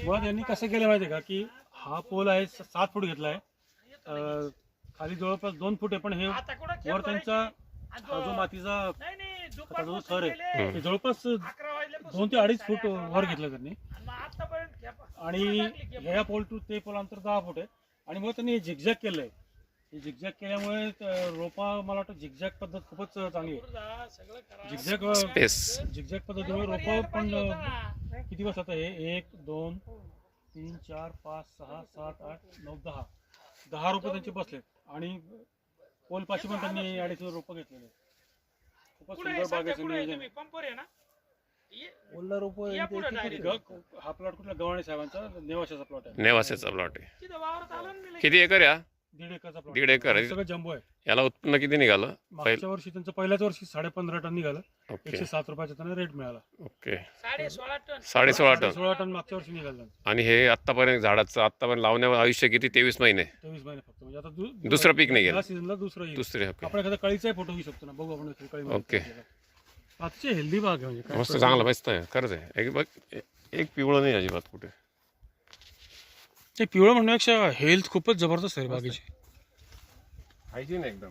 मुळात यांनी कसं केलं माहिती आहे का की हा पोल आहे 7 फूट घेतला आहे, खाली जवळपास 2 फूट आहे, पण हे वर त्यांचा हा जो मातीचा खताचा जो थर आहे ते जवळपास 2 ते 2.5 फूट वर घेतलं त्यांनी. आणि ह्या पोल टू ते पोल अंतर 10 फूट आहे. आणि मग त्यांनी झिगझॅग केलंय. हे झिगझॅग केल्यामुळे रोपा मला वाटतं झिगझॅग पद्धत खूपच चांगली आहे. झिगझॅग पद्धतीमुळे रोपं पण किती बसतात हे 1 2 3 4 5 6 7 8 9 10 रोपं त्यांचे बसलेत. आणि पोल पाशी पण त्यांनी 250 रोपं घेतलेले. खूपच सुंदर बागेचं नियोजन. ओला रोप हा प्लॉट कुठला गव्हाणे साहेबांचा नेवाशाचा प्लॉट आहे. नेवासेचा प्लॉट आहे. किती एकर या? 1.5 एकरचा प्लॉट. 1.5 एकर सगळं जम्बो आहे. याला उत्पन्न किती निघालं? मागच्या वर्षी त्यांचं पहिल्याच वर्षी 15.5 टन निघालं. ओके 107 रुपयाचा त्यांना रेट मिळाला. Okay 16.5 ton. 16 टन मागच्या वर्षी निघालं. आणि हे आतापर्यंत झाडाचं आतापर्यंत लावण्यावर आयुष्य किती? 23 महिने. 23 महिने फक्त. म्हणजे आता दुसरं पीक नाही या सीझनला दुसरं येईल. दुसरे. ओके आपण एखादा कळीचाही फोटो घेऊ शकतो ना, बघू आपण कळी. ओके आजची हेल्दी बाग आहे. म्हणजे काय मस्त चांगलं मस्त आहे खरंच आहे. एक बघ एक पिवळं नाही अजिबात कुठे. ते पिवळं म्हणण्यापेक्षा हेल्थ खूपच जबरदस्त आहे बागेची. हायजीन एकदम.